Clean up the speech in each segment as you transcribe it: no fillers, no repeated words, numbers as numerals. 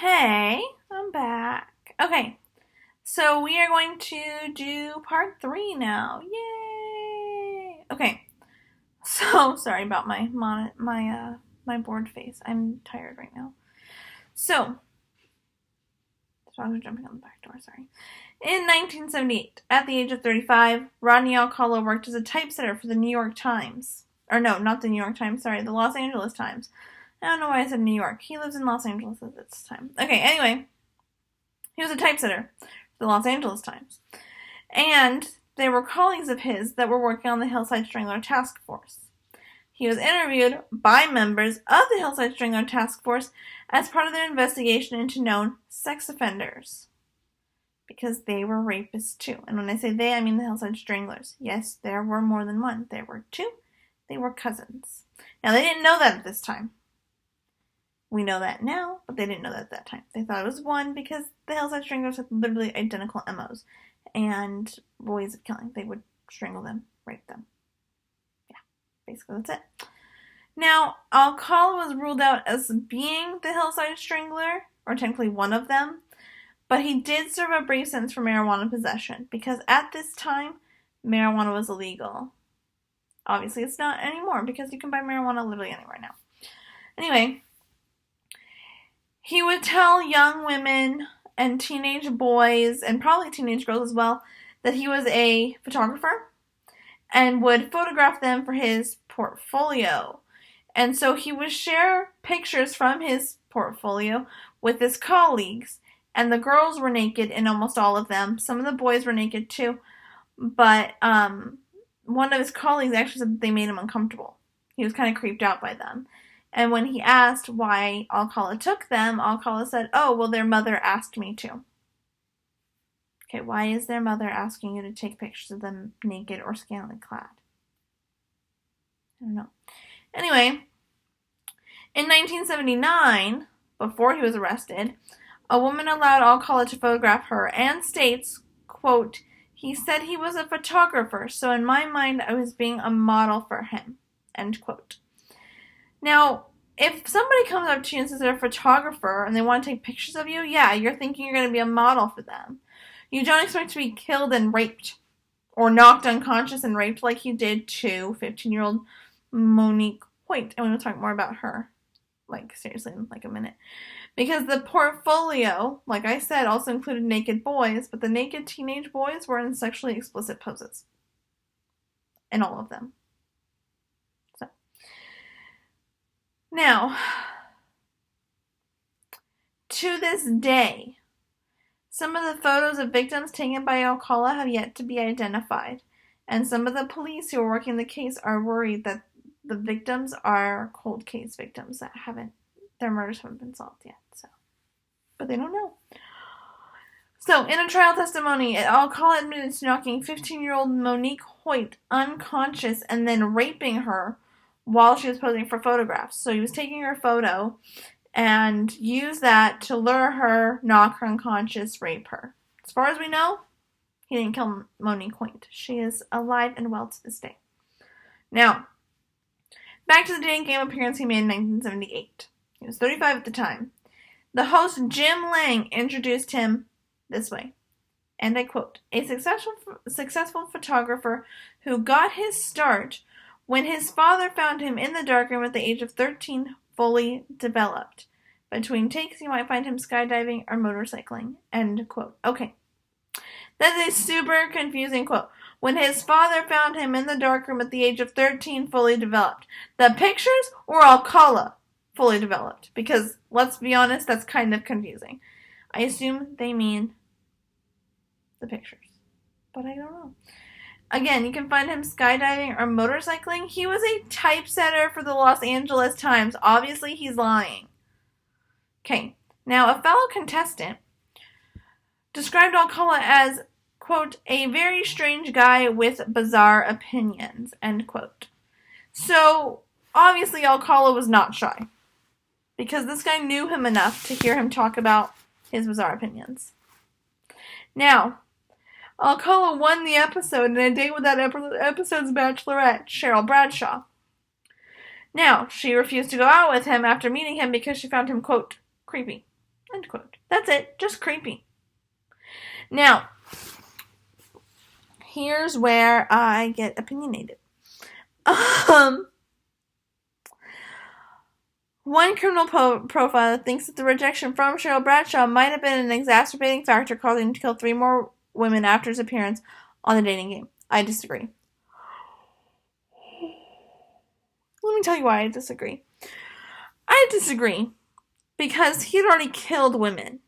Hey, I'm back. Okay, so we are going to do part 3 now. Yay! Okay, so sorry about my bored face. I'm tired right now. So, the dogs are jumping on the back door. Sorry. In 1978, at the age of 35, Rodney Alcala worked as a typesetter for the New York Times. Or no, not the New York Times. Sorry, the Los Angeles Times. I don't know why I said New York. He lives in Los Angeles at this time. Okay, anyway. He was a typesetter for the Los Angeles Times. And there were colleagues of his that were working on the Hillside Strangler Task Force. He was interviewed by members of the Hillside Strangler Task Force as part of their investigation into known sex offenders. Because they were rapists too. And when I say they, I mean the Hillside Stranglers. Yes, there were more than one. There were 2. They were cousins. Now, they didn't know that at this time. We know that now, but they didn't know that at that time. They thought it was one because the Hillside Stranglers had literally identical MOs and ways of killing. They would strangle them, rape them. Yeah, basically that's it. Now, Alcala was ruled out as being the Hillside Strangler, or technically one of them, but he did serve a brief sentence for marijuana possession because at this time, marijuana was illegal. Obviously, it's not anymore because you can buy marijuana literally anywhere now. Anyway, he would tell young women and teenage boys, and probably teenage girls as well, that he was a photographer and would photograph them for his portfolio. And so he would share pictures from his portfolio with his colleagues, and the girls were naked in almost all of them. Some of the boys were naked too, but one of his colleagues actually said that they made him uncomfortable. He was kind of creeped out by them. And when he asked why Alcala took them, Alcala said, "Oh, well, their mother asked me to." Okay, why is their mother asking you to take pictures of them naked or scantily clad? I don't know. Anyway, in 1979, before he was arrested, a woman allowed Alcala to photograph her and states, quote, "He said he was a photographer, so in my mind I was being a model for him," end quote. Now, if somebody comes up to you and says they're a photographer and they want to take pictures of you, yeah, you're thinking you're going to be a model for them. You don't expect to be killed and raped or knocked unconscious and raped like he did to 15-year-old Monique Hoyt. And we will talk more about her, seriously, in a minute. Because the portfolio, like I said, also included naked boys, but the naked teenage boys were in sexually explicit poses. In all of them. Now, to this day, some of the photos of victims taken by Alcala have yet to be identified, and some of the police who are working the case are worried that the victims are cold case victims that their murders haven't been solved yet. But they don't know. So, in a trial testimony, Alcala admitted to knocking 15-year-old Monique Hoyt unconscious and then raping her while she was posing for photographs. So he was taking her photo and used that to lure her, knock her unconscious, rape her. As far as we know, he didn't kill Monique Hoyt. She is alive and well to this day. Now, back to the dating game appearance he made in 1978. He was 35 at the time. The host Jim Lang introduced him this way, and I quote, "A successful photographer who got his start when his father found him in the darkroom at the age of 13, fully developed. Between takes, you might find him skydiving or motorcycling," end quote. Okay. That's a super confusing quote. When his father found him in the darkroom at the age of 13, fully developed. The pictures or Alcala fully developed? Because, let's be honest, that's kind of confusing. I assume they mean the pictures. But I don't know. Again, you can find him skydiving or motorcycling. He was a typesetter for the Los Angeles Times. Obviously, he's lying. Okay, now a fellow contestant described Alcala as, quote, "a very strange guy with bizarre opinions," end quote. So, obviously, Alcala was not shy. Because this guy knew him enough to hear him talk about his bizarre opinions. Now, Alcala won the episode and a date with that episode's bachelorette, Cheryl Bradshaw. Now, she refused to go out with him after meeting him because she found him, quote, creepy, End quote. That's it. Just creepy. Now, here's where I get opinionated. One criminal profiler thinks that the rejection from Cheryl Bradshaw might have been an exacerbating factor causing him to kill 3 more women after his appearance on the dating game. I disagree. Let me tell you why I disagree. I disagree because he had already killed women.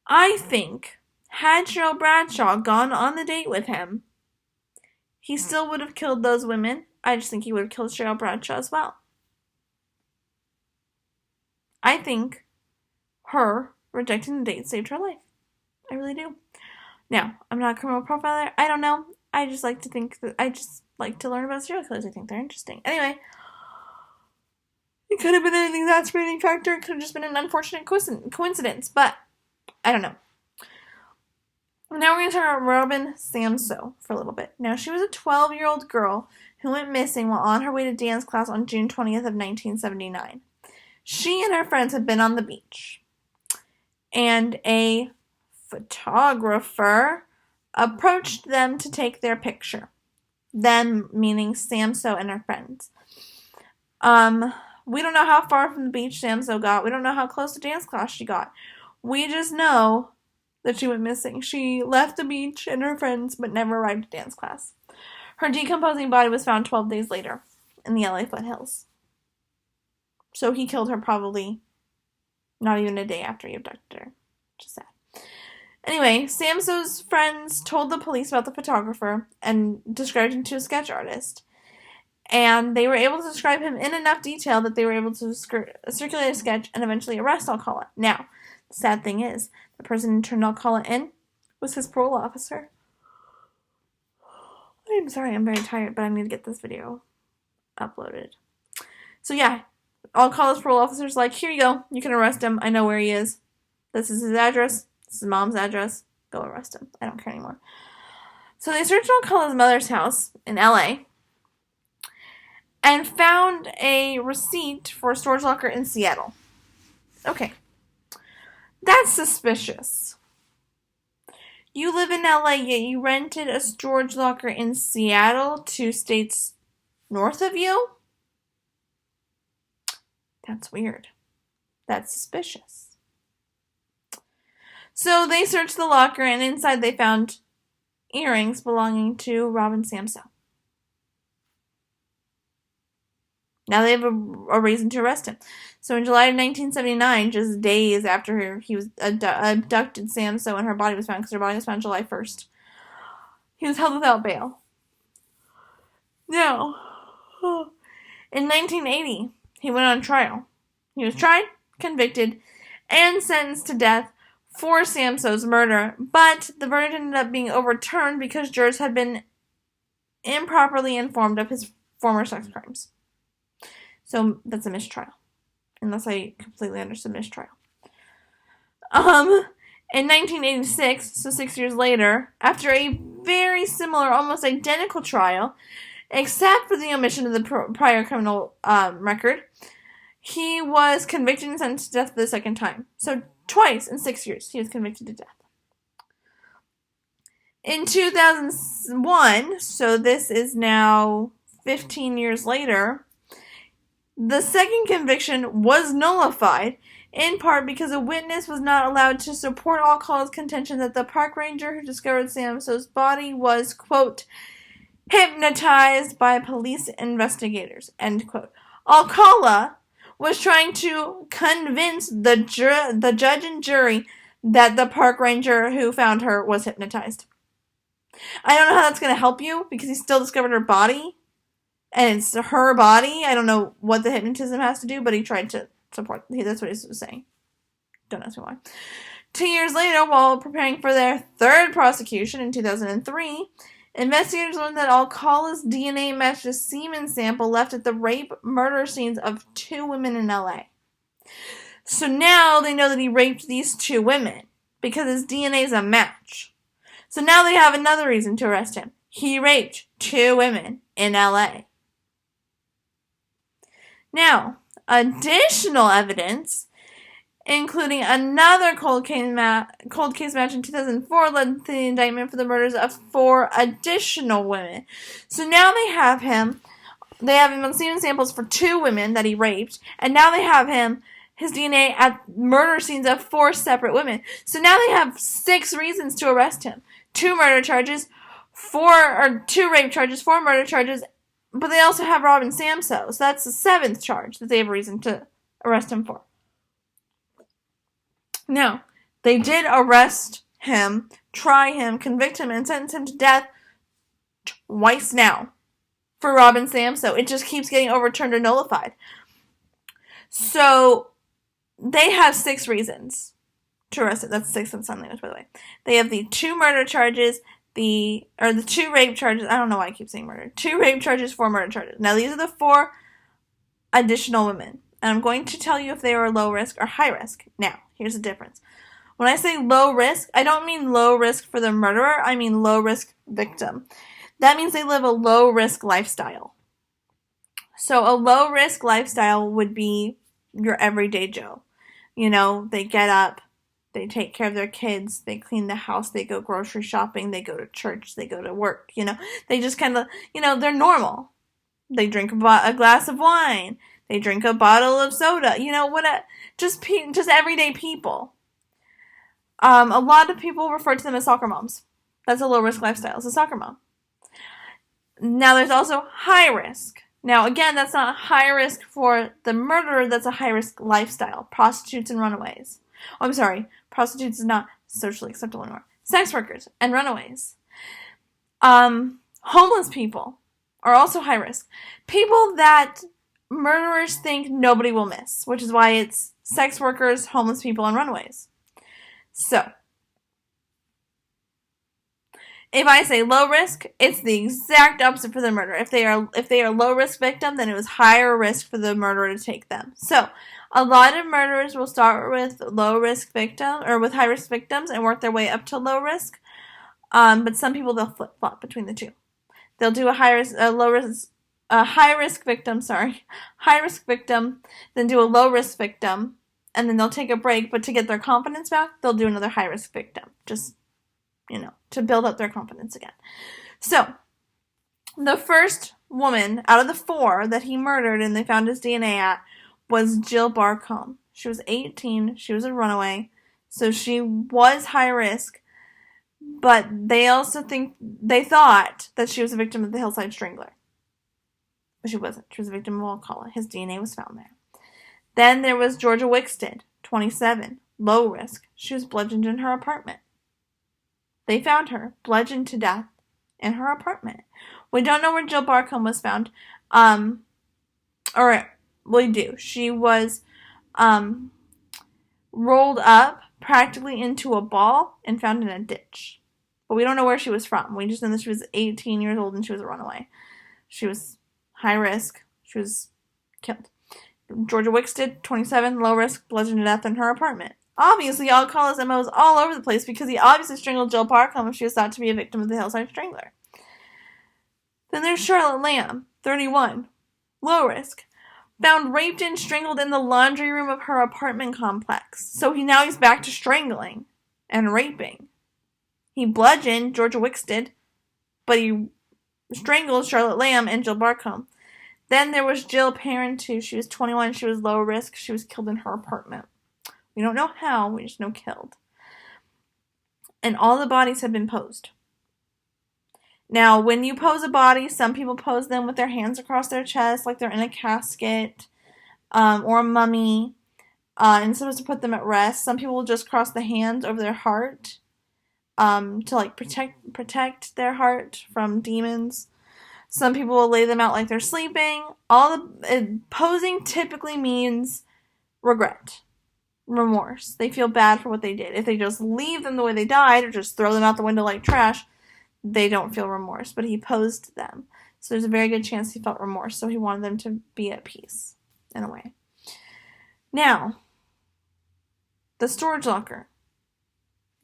I think, had Cheryl Bradshaw gone on the date with him, he still would have killed those women. I just think he would have killed Cheryl Bradshaw as well. I think her rejecting the date saved her life. I really do. Now, I'm not a criminal profiler. I don't know. I just like to learn about serial killers. I think they're interesting. Anyway, it could have been an exacerbating factor. It could have just been an unfortunate coincidence. But I don't know. Now we're going to talk about Robin Samsoe for a little bit. Now, she was a 12-year-old girl who went missing while on her way to dance class on June 20th of 1979. She and her friends had been on the beach, and a photographer approached them to take their picture. Them meaning Samsoe and her friends. We don't know how far from the beach Samsoe got. We don't know how close to dance class she got. We just know that she went missing. She left the beach and her friends, but never arrived at dance class. Her decomposing body was found 12 days later in the LA foothills. So he killed her probably not even a day after he abducted her. Just sad. Anyway, Samsoe's friends told the police about the photographer and described him to a sketch artist. And they were able to describe him in enough detail that they were able to circulate a sketch and eventually arrest Alcala. Now, the sad thing is, the person who turned Alcala in was his parole officer. I'm sorry, I'm very tired, but I need to get this video uploaded. So yeah, Alcala's parole officer's like, here you go, you can arrest him, I know where he is. This is his address, this is his mom's address, go arrest him, I don't care anymore. So they searched Alcala's mother's house in LA and found a receipt for a storage locker in Seattle. Okay. That's suspicious. You live in LA, yet you rented a storage locker in Seattle, 2 states north of you? That's weird. That's suspicious. So they searched the locker, and inside they found earrings belonging to Robin Samsoe. Now they have a reason to arrest him. So in July of 1979, just days after he was abducted Samsoe and her body was found, because her body was found July 1st, he was held without bail. Now, in 1980, he went on trial. He was tried, convicted, and sentenced to death for Samsoe's murder, but the verdict ended up being overturned because jurors had been improperly informed of his former sex crimes. So that's a mistrial, unless I completely understood mistrial. In 1986, so 6 years later, after a very similar, almost identical trial, except for the omission of the prior criminal record, he was convicted and sentenced to death for the second time. So twice in 6 years, he was convicted to death. In 2001, so this is now 15 years later, the second conviction was nullified, in part because a witness was not allowed to support Alcala's contention that the park ranger who discovered Samsoe's body was, quote, hypnotized by police investigators, end quote. Alcala was trying to convince the judge and jury that the park ranger who found her was hypnotized. I don't know how that's going to help you, because he still discovered her body. And it's her body. I don't know what the hypnotism has to do, but he tried to support. That's what he was saying. Don't ask me why. 2 years later, while preparing for their third prosecution in 2003, investigators learned that Alcala's DNA matched a semen sample left at the rape murder scenes of 2 women in LA. So now they know that he raped these 2 women because his DNA is a match. So now they have another reason to arrest him. He raped 2 women in LA. Now, additional evidence including another cold case match in 2004, led to the indictment for the murders of 4 additional women. So now they have him on semen samples for 2 women that he raped, and now they have his DNA at murder scenes of 4 separate women. So now they have 6 reasons to arrest him. 2 murder charges, 2 rape charges, 4 murder charges, but they also have Robin Samso. So that's the 7th charge that they have a reason to arrest him for. Now, they did arrest him, try him, convict him, and sentence him to death twice now for Robin Samso. It just keeps getting overturned or nullified. So, they have 6 reasons to arrest him. That's 6 in sign language, by the way. They have the 2 murder charges, the 2 rape charges. I don't know why I keep saying murder. 2 rape charges, 4 murder charges. Now, these are the 4 additional women. And I'm going to tell you if they are low risk or high risk. Now, here's the difference. When I say low risk, I don't mean low risk for the murderer. I mean low risk victim. That means they live a low risk lifestyle. So a low risk lifestyle would be your everyday Joe. You know, they get up, they take care of their kids, they clean the house, they go grocery shopping, they go to church, they go to work, you know. They just kind of, you know, they're normal. They drink a glass of wine. They drink a bottle of soda. You know, just everyday people. A lot of people refer to them as soccer moms. That's a low-risk lifestyle. It's a soccer mom. Now, there's also high risk. Now, again, that's not high risk for the murderer. That's a high-risk lifestyle. Prostitutes and runaways. Oh, I'm sorry. Prostitutes is not socially acceptable anymore. Sex workers and runaways. Homeless people are also high risk. People that murderers think nobody will miss, which is why it's sex workers, homeless people, and runaways. So, if I say low risk, it's the exact opposite for the murderer. If they are low risk victim, then it was higher risk for the murderer to take them. So, a lot of murderers will start with low risk victim or with high risk victims and work their way up to low risk. But some people they'll flip flop between the two. They'll do a high risk victim, then do a low risk victim, and then they'll take a break, but to get their confidence back, they'll do another high risk victim. Just, you know, to build up their confidence again. So, the first woman out of the 4 that he murdered and they found his DNA at was Jill Barcombe. She was 18, she was a runaway, so she was high risk, but they thought that she was a victim of the Hillside Strangler. But she wasn't. She was a victim of Alcala. His DNA was found there. Then there was Georgia Wickstead, 27, low risk. She was bludgeoned in her apartment. They found her bludgeoned to death in her apartment. We don't know where Jill Barcombe was found. We do. She was rolled up practically into a ball and found in a ditch. But we don't know where she was from. We just know that she was 18 years old and she was a runaway. She was high risk. She was killed. Georgia Wickstead, 27, low risk, bludgeoned to death in her apartment. Obviously, Alcala's MO is all over the place because he obviously strangled Jill Barcombe if she was thought to be a victim of the Hillside Strangler. Then there's Charlotte Lamb, 31, low risk, found raped and strangled in the laundry room of her apartment complex. So now he's back to strangling and raping. He bludgeoned Georgia Wickstead, but he strangled Charlotte Lamb and Jill Barcombe. Then there was Jill Perrin, too. She was 21. She was low risk. She was killed in her apartment. We don't know how. We just know killed. And all the bodies have been posed. Now, when you pose a body, some people pose them with their hands across their chest, like they're in a casket or a mummy, and supposed to put them at rest. Some people will just cross the hands over their heart to protect their heart from demons. Some people will lay them out like they're sleeping. Posing typically means regret, remorse. They feel bad for what they did. If they just leave them the way they died or just throw them out the window like trash, they don't feel remorse. But he posed them. So there's a very good chance he felt remorse. So he wanted them to be at peace, in a way. Now, the storage locker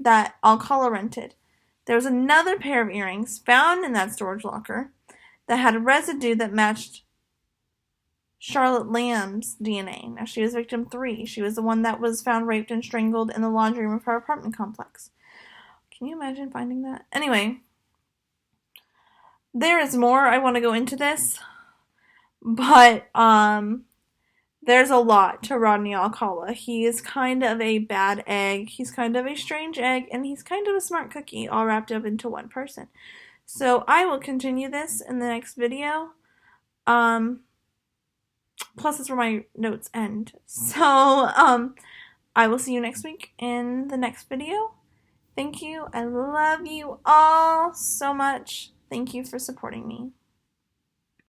that Alcala rented. There was another pair of earrings found in that storage locker that had a residue that matched Charlotte Lamb's DNA. Now, she was victim 3. She was the one that was found raped and strangled in the laundry room of her apartment complex. Can you imagine finding that? Anyway, there is more. I want to go into this, but there's a lot to Rodney Alcala. He is kind of a bad egg. He's kind of a strange egg, and he's kind of a smart cookie, all wrapped up into one person. So I will continue this in the next video. Plus, it's where my notes end. So, I will see you next week in the next video. Thank you. I love you all so much. Thank you for supporting me.